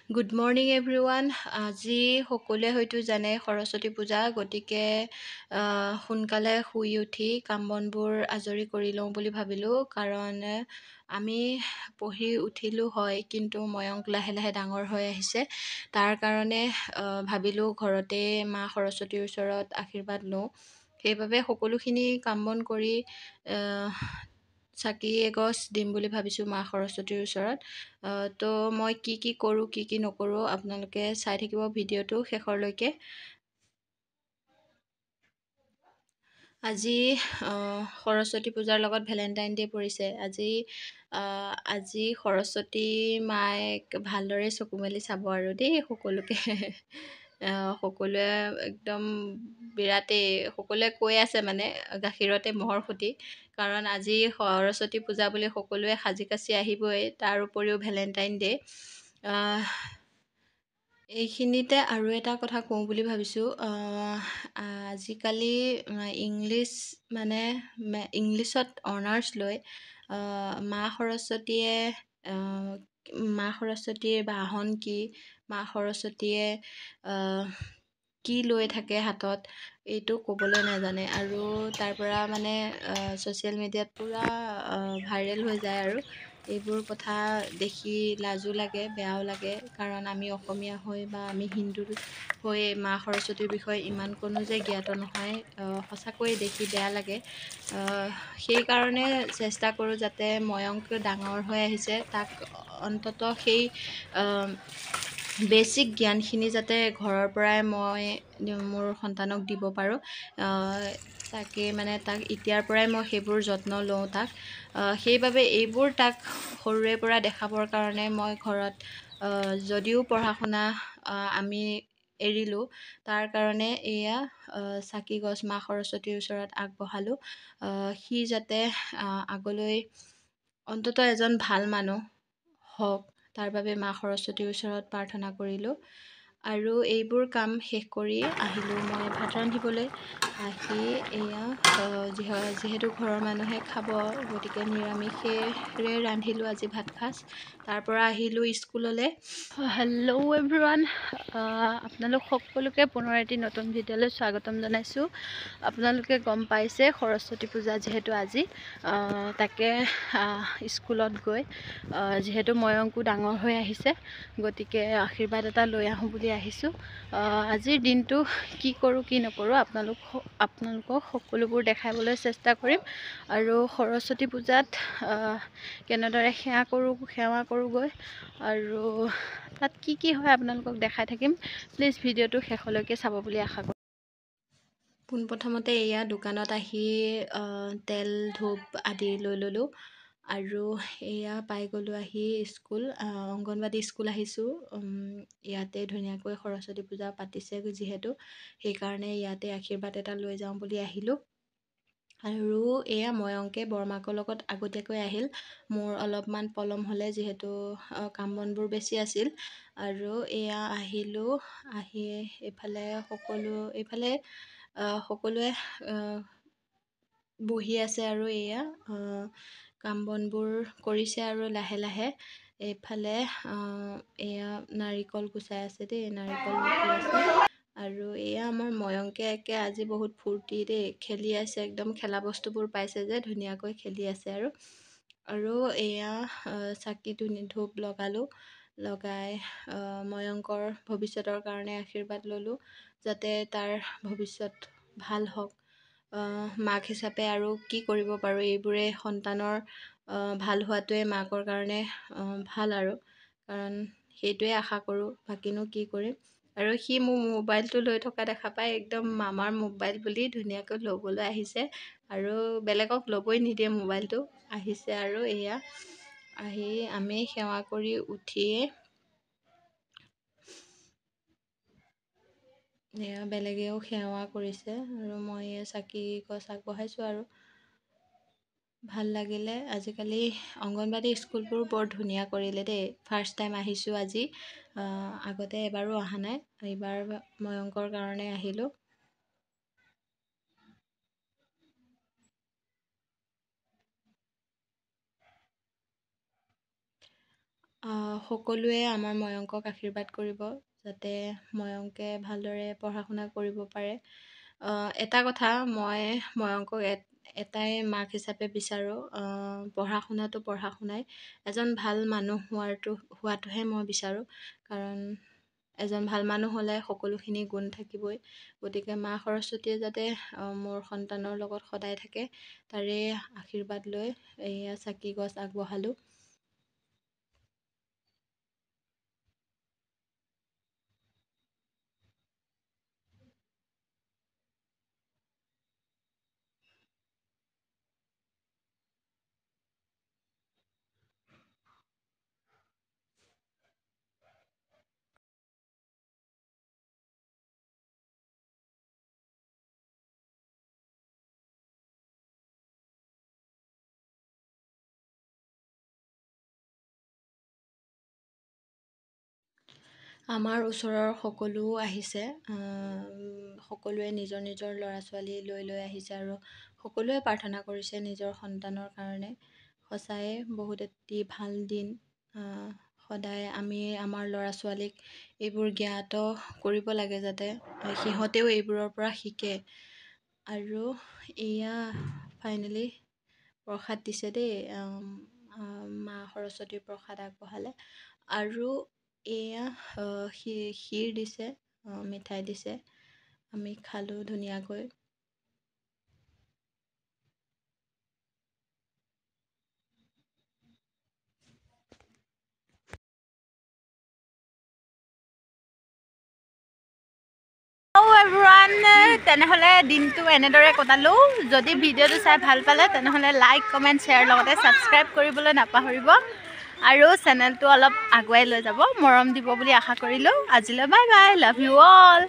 Good morning everyone. আজি সকলোৱে হয়তো জানে সৰস্বতী পূজা, গতিকে সোনকালে শুই উঠি কাম বনবোৰ আজৰি কৰি লওঁ বুলি ভাবিলোঁ। কাৰণ আমি পঢ়ি উঠিলোঁ হয়, কিন্তু ময়ংক লাহে লাহে ডাঙৰ হৈ আহিছে। তাৰ কাৰণে ভাবিলোঁ ঘৰতে মা সৰস্বতীৰ ওচৰত আশীৰ্বাদ লওঁ। সেইবাবে সকলোখিনি কাম বন কৰি চাকি এগছ দিম বুলি ভাবিছোঁ মা সৰস্বতীৰ ওচৰত। তো মই কি কি কৰোঁ কি কি নকৰোঁ আপোনালোকে চাই থাকিব ভিডিঅ'টো শেষৰলৈকে। আজি সৰস্বতী পূজাৰ লগত ভেলেণ্টাইন ডে' পৰিছে। আজি সৰস্বতী মায়েক ভালদৰে চকু মেলি চাব আৰু দেই সকলোকে। সকলোৱে একদম বিৰাটেই সকলোৱে কৈ আছে মানে গাখীৰতে মহৰ খুটি, কাৰণ আজি সৰস্বতী পূজা বুলি সকলোৱে সাজি কাচি আহিবই, তাৰ উপৰিও ভেলেণ্টাইন ডে'। এইখিনিতে আৰু এটা কথা কওঁ বুলি ভাবিছোঁ। আজিকালি ইংলিছত অনাৰ্ছ লৈ মা সৰস্বতীৰ বাহন কি, মা সৰস্বতীয়ে কি লৈ থাকে হাতত, এইটো ক'বলৈ নাজানে আৰু তাৰ পৰা মানে ছ'চিয়েল মিডিয়াত পূৰা ভাইৰেল হৈ যায় আৰু এইবোৰ কথা দেখি লাজো লাগে, বেয়াও লাগে। কাৰণ আমি অসমীয়া হৈ বা আমি হিন্দু হৈ মা সৰস্বতীৰ বিষয়ে ইমানকণো যে জ্ঞাত নহয়, সঁচাকৈয়ে দেখি বেয়া লাগে। সেইকাৰণে চেষ্টা কৰোঁ যাতে ময়ংক ডাঙৰ হৈ আহিছে, তাক অন্ততঃ সেই বেচিক জ্ঞানখিনি যাতে ঘৰৰ পৰাই মই মোৰ সন্তানক দিব পাৰোঁ। তাক এতিয়াৰ পৰাই মই সেইবোৰ যত্ন লওঁ তাক। সেইবাবে এইবোৰ তাক সৰুৰে পৰা দেখাবৰ কাৰণে মই ঘৰত যদিও পঢ়া শুনা আমি এৰিলোঁ, তাৰ কাৰণে এয়া চাকি গছ মা সৰস্বতীৰ ওচৰত আগবঢ়ালোঁ। সি যাতে আগলৈ অন্ততঃ এজন ভাল মানুহ হওক, তাৰ বাবে মা সৰস্বতীৰ ওচৰত প্ৰাৰ্থনা কৰিলোঁ। আৰু এইবোৰ কাম শেষ কৰি আহিলোঁ মই ভাত ৰান্ধিবলৈ। আহি এয়া যিহেতু ঘৰৰ মানুহে খাব, গতিকে নিৰামিষেৰে ৰান্ধিলোঁ আজি ভাতসাঁজ। তাৰ পৰা আহিলোঁ স্কুললৈ। হেল্ল' এভৰিৱান, আপোনালোক সকলোকে পুনৰ এটি নতুন ভিডিঅ'লৈ স্বাগতম জনাইছোঁ। আপোনালোকে গম পাইছে সৰস্বতী পূজা যিহেতু আজি, তাকে স্কুলত গৈ যিহেতু ময়ংকো ডাঙৰ হৈ আহিছে, গতিকে আশীৰ্বাদ এটা লৈ আহোঁ বুলি আহিছোঁ। আজিৰ দিনটো কি কৰোঁ কি নকৰোঁ আপোনালোকক সকলোবোৰ দেখাবলৈ চেষ্টা কৰিম। আৰু সৰস্বতী পূজাত কেনেদৰে সেৱা কৰোঁগৈ আৰু তাত কি কি হয় আপোনালোকক দেখাই থাকিম। প্লিজ ভিডিঅ'টো শেষলৈকে চাব বুলি আশা কৰোঁ। পোনপ্ৰথমতে এয়া দোকানত আহি তেল ধূপ আদি লৈ ল'লোঁ আৰু এয়া পাই গ'লোঁ আহি স্কুল, অংগনবাদী স্কুল আহিছোঁ। ইয়াতে ধুনীয়াকৈ সৰস্বতী পূজা পাতিছে যিহেতু, সেইকাৰণে ইয়াতে আশীৰ্বাদ এটা লৈ যাওঁ বুলি আহিলোঁ। আৰু এয়া ময়ংকে বৰমাকৰ লগত আগতীয়াকৈ আহিল, মোৰ অলপমান পলম হ'লে যিহেতু কাম বনবোৰ বেছি আছিল। আৰু এয়া আহিলোঁ, আহি এইফালে সকলোৱে বহি আছে আৰু এয়া কাম বনবোৰ কৰিছে আৰু লাহে লাহে। এইফালে এয়া নাৰিকল গুচাই আছে দেই, নাৰিকল ৰুকি আছে। আৰু এয়া আমাৰ ময়ংকে আজি বহুত ফূৰ্তি দেই, খেলি আছে, একদম খেলা বস্তুবোৰ পাইছে যে ধুনীয়াকৈ খেলি আছে। আৰু এয়া চাকি ধূপ লগালোঁ, লগাই ময়ংকৰ ভৱিষ্যতৰ কাৰণে আশীৰ্বাদ ল'লোঁ, যাতে তাৰ ভৱিষ্যত ভাল হওক। মাক হিচাপে আৰু কি কৰিব পাৰোঁ, এইবোৰে সন্তানৰ ভাল হোৱাটোৱে মাকৰ কাৰণে ভাল আৰু, কাৰণ সেইটোৱে আশা কৰোঁ, বাকীনো কি কৰিম। আৰু সি মোৰ মোবাইলটো লৈ থকা দেখা পাই একদম মামাৰ মোবাইল বুলি ধুনীয়াকৈ ল'বলৈ আহিছে, আৰু বেলেগক ল'বই নিদিয়ে মোবাইলটো। আহিছে আৰু এয়া আহি আমি সেৱা কৰি উঠিয়ে এয়া বেলেগেও সেৱা কৰিছে আৰু মই চাকি গছ আগবঢ়াইছোঁ। আৰু ভাল লাগিলে। আজিকালি অংগনবাদী স্কুলবোৰ বৰ ধুনীয়া কৰিলে দেই। ফাৰ্ষ্ট টাইম আহিছোঁ আজি, আগতে এবাৰো অহা নাই, এইবাৰ ময়ংকৰ কাৰণে আহিলোঁ। সকলোৱে আমাৰ ময়ংকক আশীৰ্বাদ কৰিব যাতে ময়ংকে ভালদৰে পঢ়া শুনা কৰিব পাৰে। এটা কথা মই ময়ংকক এটাই মাক হিচাপে বিচাৰোঁ, পঢ়া শুনাই এজন ভাল মানুহ হোৱাটোহে মই বিচাৰোঁ। কাৰণ এজন ভাল মানুহ হ'লে সকলোখিনি গুণ থাকিবই। গতিকে মা সৰস্বতীয়ে যাতে মোৰ সন্তানৰ লগত সদায় থাকে তাৰে আশীৰ্বাদ লৈ এয়া চাকি গছ আগবঢ়ালোঁ। আমাৰ ওচৰৰ সকলো আহিছে, সকলোৱে নিজৰ নিজৰ ল'ৰা ছোৱালী লৈ আহিছে আৰু সকলোৱে প্ৰাৰ্থনা কৰিছে নিজৰ সন্তানৰ কাৰণে। সঁচায়ে বহুত এটি ভাল দিন। সদায় আমি আমাৰ ল'ৰা ছোৱালীক এইবোৰ জ্ঞাত কৰিব লাগে যাতে সিহঁতেও এইবোৰৰ পৰা শিকে। আৰু এয়া ফাইনেলি প্ৰসাদ দিছে দেই, মা সৰস্বতীৰ প্ৰসাদ আগবঢ়ালে। আৰু এয়া ক্ষীৰ দিছে, মিঠাই দিছে, আমি খালোঁ ধুনীয়াকৈ। তেনেহ'লে দিনটো এনেদৰে কটালোঁ। যদি ভিডিঅ'টো চাই ভাল পালে তেনেহ'লে লাইক কমেণ্ট শ্বেয়াৰ লগতে ছাবস্ক্ৰাইব কৰিবলৈ নাপাহৰিব আৰু চেনেলটো অলপ আগুৱাই লৈ যাব, মৰম দিব বুলি আশা কৰিলোঁ। আজিলৈ bye bye, love you all.